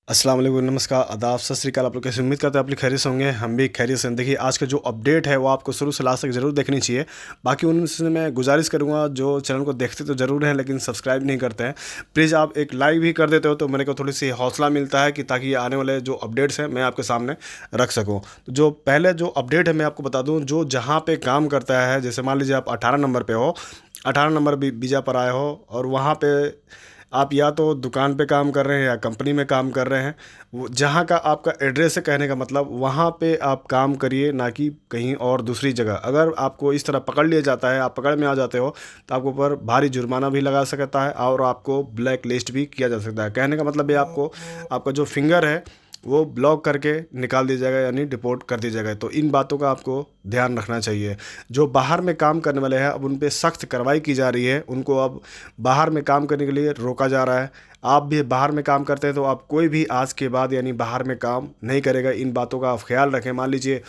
अस्सलाम वालेकुम, नमस्कार, आदाब, सत श्री अकाल। आप लोग कैसे? उम्मीद करते हैं आप लोग खैरियत से होंगे। हम भी खैरियत से हैं। देखिए, आज का जो अपडेट है वो आपको शुरू से लास्ट तक ज़रूर देखनी चाहिए। बाकी उनसे मैं गुजारिश करूंगा, जो चैनल को देखते तो ज़रूर हैं लेकिन सब्सक्राइब नहीं करते हैं, प्लीज़ आप एक लाइक भी कर देते हो तो मेरे को थोड़ी सी हौसला मिलता है कि ताकि आने वाले जो अपडेट्स हैं मैं आपके सामने रख सकूँ। तो जो पहले जो अपडेट है मैं आपको बता दूँ, जो जहाँ पर काम करता है, जैसे मान लीजिए आप 18 नंबर पर हो, 18 नंबर बीजा पर आए हो और वहाँ पे आप या तो दुकान पे काम कर रहे हैं या कंपनी में काम कर रहे हैं, वो जहाँ का आपका एड्रेस है, कहने का मतलब वहाँ पे आप काम करिए, ना कि कहीं और दूसरी जगह। अगर आपको इस तरह पकड़ लिया जाता है, आप पकड़ में आ जाते हो, तो आपके ऊपर भारी जुर्माना भी लगा सकता है और आपको ब्लैक लिस्ट भी किया जा सकता है। कहने का मतलब ये आपको आपका जो फिंगर है वो ब्लॉक करके निकाल दिया जाएगा, यानी डिपोर्ट कर दिया जाएगा। तो इन बातों का आपको ध्यान रखना चाहिए। जो बाहर में काम करने वाले हैं अब उन पे सख्त कार्रवाई की जा रही है, उनको अब बाहर में काम करने के लिए रोका जा रहा है। आप भी बाहर में काम करते हैं तो आप कोई भी आज के बाद यानी बाहर में काम नहीं करेगा। इन बातों का आप ख्याल रखें। मान लीजिए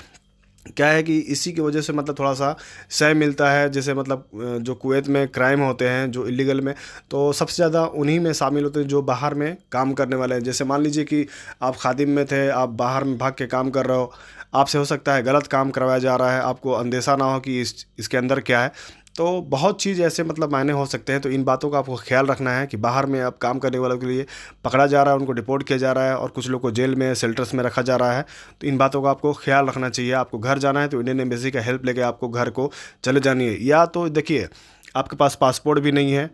क्या है कि इसी की वजह से मतलब थोड़ा सा सह मिलता है, जैसे मतलब जो कुवैत में क्राइम होते हैं जो इलीगल में, तो सबसे ज़्यादा उन्हीं में शामिल होते हैं जो बाहर में काम करने वाले हैं। जैसे मान लीजिए कि आप खादिम में थे, आप बाहर में भाग के काम कर रहे हो, आपसे हो सकता है गलत काम करवाया जा रहा है, आपको अंदेशा ना हो कि इसके अंदर क्या है। तो बहुत चीज़ ऐसे मतलब मायने हो सकते हैं। तो इन बातों का आपको ख्याल रखना है कि बाहर में अब काम करने वालों के लिए पकड़ा जा रहा है, उनको डिपोर्ट किया जा रहा है और कुछ लोग को जेल में शेल्टर्स में रखा जा रहा है। तो इन बातों का आपको ख्याल रखना चाहिए। आपको घर जाना है तो इंडियन एम्बेसी का हेल्प लेके आपको घर को चले जानी है। या तो देखिए, आपके पास पासपोर्ट भी नहीं है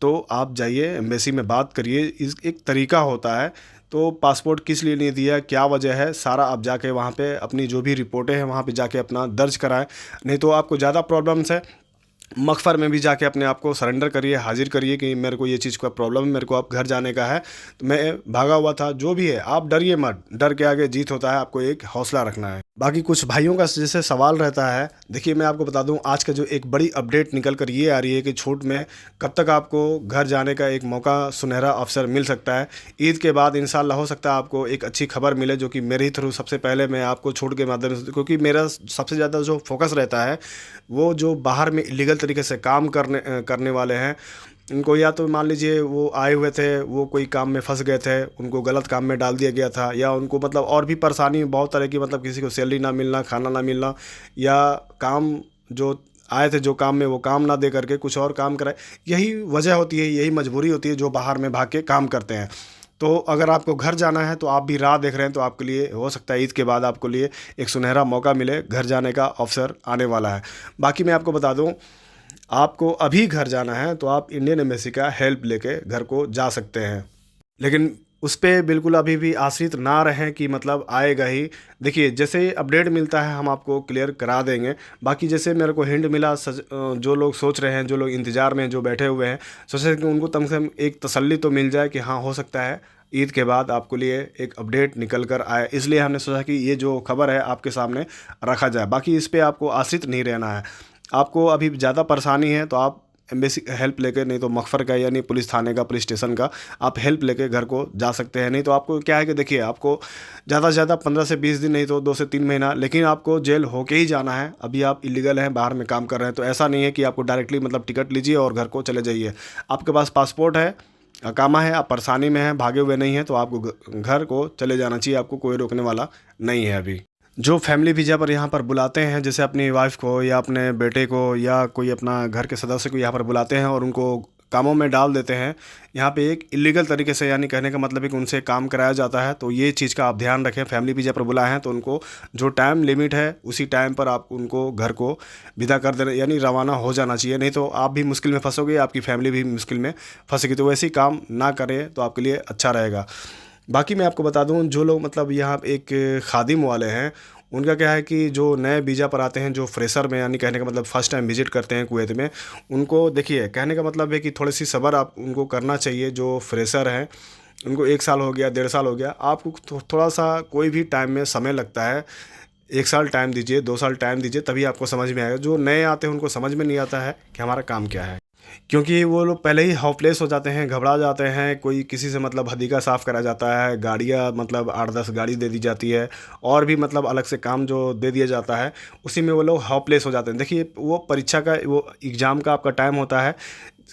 तो आप जाइए एम्बेसी में बात करिए। इस एक तरीका होता है। तो पासपोर्ट किस लिए नहीं दिया, क्या वजह है, सारा आप जाके वहाँ पे अपनी जो भी रिपोर्टें हैं वहाँ पे जाके अपना दर्ज कराएं। नहीं तो आपको ज़्यादा प्रॉब्लम्स है, मकफ़र में भी जाके अपने आप को सरेंडर करिए, हाजिर करिए कि मेरे को ये चीज़ का प्रॉब्लम है, मेरे को अब घर जाने का है, तो मैं भागा हुआ था। जो भी है आप डरिए मत, डर के आगे जीत होता है, आपको एक हौसला रखना है। बाकी कुछ भाइयों का जैसे सवाल रहता है, देखिए मैं आपको बता दूं, आज का जो एक बड़ी अपडेट निकल कर ये आ रही है कि छूट में कब तक आपको घर जाने का एक मौका, सुनहरा अवसर मिल सकता है। ईद के बाद इंशाल्लाह हो सकता है आपको एक अच्छी खबर मिले, जो कि मेरे ही थ्रू सबसे पहले मैं आपको छूट के माध्यम से, क्योंकि मेरा सबसे ज़्यादा जो फोकस रहता है वो जो बाहर में इलीगल तरीके से काम करने वाले हैं, उनको या तो मान लीजिए वो आए हुए थे, वो कोई काम में फंस गए थे, उनको गलत काम में डाल दिया गया था, या उनको मतलब और भी परेशानी बहुत तरह की, मतलब किसी को सैलरी ना मिलना, खाना ना मिलना, या काम जो आए थे जो काम में वो काम ना दे करके कुछ और काम कराए। यही वजह होती है, यही मजबूरी होती है जो बाहर में भाग के काम करते हैं। तो अगर आपको घर जाना है तो आप भी राह देख रहे हैं, तो आपके लिए हो सकता है ईद के बाद आपको लिए एक सुनहरा मौका मिले, घर जाने का अवसर आने वाला है। बाकी मैं आपको बता दूं, आपको अभी घर जाना है तो आप इंडियन एम्बेसी का हेल्प लेके घर को जा सकते हैं, लेकिन उस पे बिल्कुल अभी भी आश्रित ना रहें कि मतलब आएगा ही। देखिए, जैसे ही अपडेट मिलता है हम आपको क्लियर करा देंगे। बाकी जैसे मेरे को हिंट मिला, जो लोग सोच रहे हैं, जो लोग इंतज़ार में जो बैठे हुए हैं, सोच रहे हैं कि उनको कम से कम एक तसल्ली तो मिल जाए कि हाँ हो सकता है ईद के बाद आपको लिए एक अपडेट निकल कर आए, इसलिए हमने सोचा कि ये जो खबर है आपके सामने रखा जाए। बाकी इस पर आपको आश्रित नहीं रहना है। आपको अभी ज़्यादा परेशानी है तो आप एम्बेसी हेल्प लेके, नहीं तो मखफर का यानी पुलिस थाने का, पुलिस स्टेशन का आप हेल्प लेके घर को जा सकते हैं। नहीं तो आपको क्या है कि देखिए, आपको ज़्यादा से ज़्यादा 15 से 20 दिन, नहीं तो 2 से 3 महीना, लेकिन आपको जेल होके ही जाना है। अभी आप इलीगल हैं, बाहर में काम कर रहे हैं, तो ऐसा नहीं है कि आपको डायरेक्टली मतलब टिकट लीजिए और घर को चले जाइए। आपके पास पासपोर्ट है, अकामा है, आप परेशानी में हैं, भागे हुए नहीं हैं, तो आपको घर को चले जाना चाहिए। आपको कोई रोकने वाला नहीं है। अभी जो फैमिली वीज़ा पर यहाँ पर बुलाते हैं, जैसे अपनी वाइफ को या अपने बेटे को या कोई अपना घर के सदस्य को यहाँ पर बुलाते हैं और उनको कामों में डाल देते हैं, यहाँ पे एक इलीगल तरीके से, यानी कहने का मतलब है कि उनसे काम कराया जाता है। तो ये चीज़ का आप ध्यान रखें। फैमिली वीज़ा पर बुलाए हैं तो उनको जो टाइम लिमिट है उसी टाइम पर आप उनको घर को विदा कर देना, यानी रवाना हो जाना चाहिए। नहीं तो आप भी मुश्किल में फंसोगे, आपकी फैमिली भी मुश्किल में फंसेगी। तो वैसे ही काम ना करें तो आपके लिए अच्छा रहेगा। बाकी मैं आपको बता दूं, जो लोग मतलब यहाँ एक खादिम वाले हैं, उनका क्या है कि जो नए वीज़ा पर आते हैं, जो फ्रेशर में, यानी कहने का मतलब फ़र्स्ट टाइम विजिट करते हैं कुवैत में, उनको देखिए, कहने का मतलब है कि थोड़ी सी सब्र आप उनको करना चाहिए। जो फ्रेशर हैं उनको 1 साल हो गया, 1.5 साल हो गया, आपको थोड़ा सा कोई भी टाइम में समय लगता है। 1 साल टाइम दीजिए, 2 साल टाइम दीजिए, तभी आपको समझ में आएगा। जो नए आते हैं उनको समझ में नहीं आता है कि हमारा काम क्या है, क्योंकि वो लोग पहले ही होपलेस हो जाते हैं, घबरा जाते हैं। कोई किसी से मतलब हदीका साफ़ करा जाता है, गाड़ियाँ मतलब 8-10 गाड़ी दे दी जाती है, और भी मतलब अलग से काम जो दे दिया जाता है, उसी में वो लोग होपलेस हो जाते हैं। देखिए, वो परीक्षा का, वो एग्ज़ाम का आपका टाइम होता है,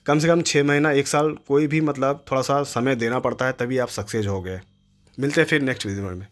कम से कम 6 महीना, 1 साल, कोई भी मतलब थोड़ा सा समय देना पड़ता है, तभी आप सक्सेस हो गए। मिलते हैं फिर नेक्स्ट वीडियो में।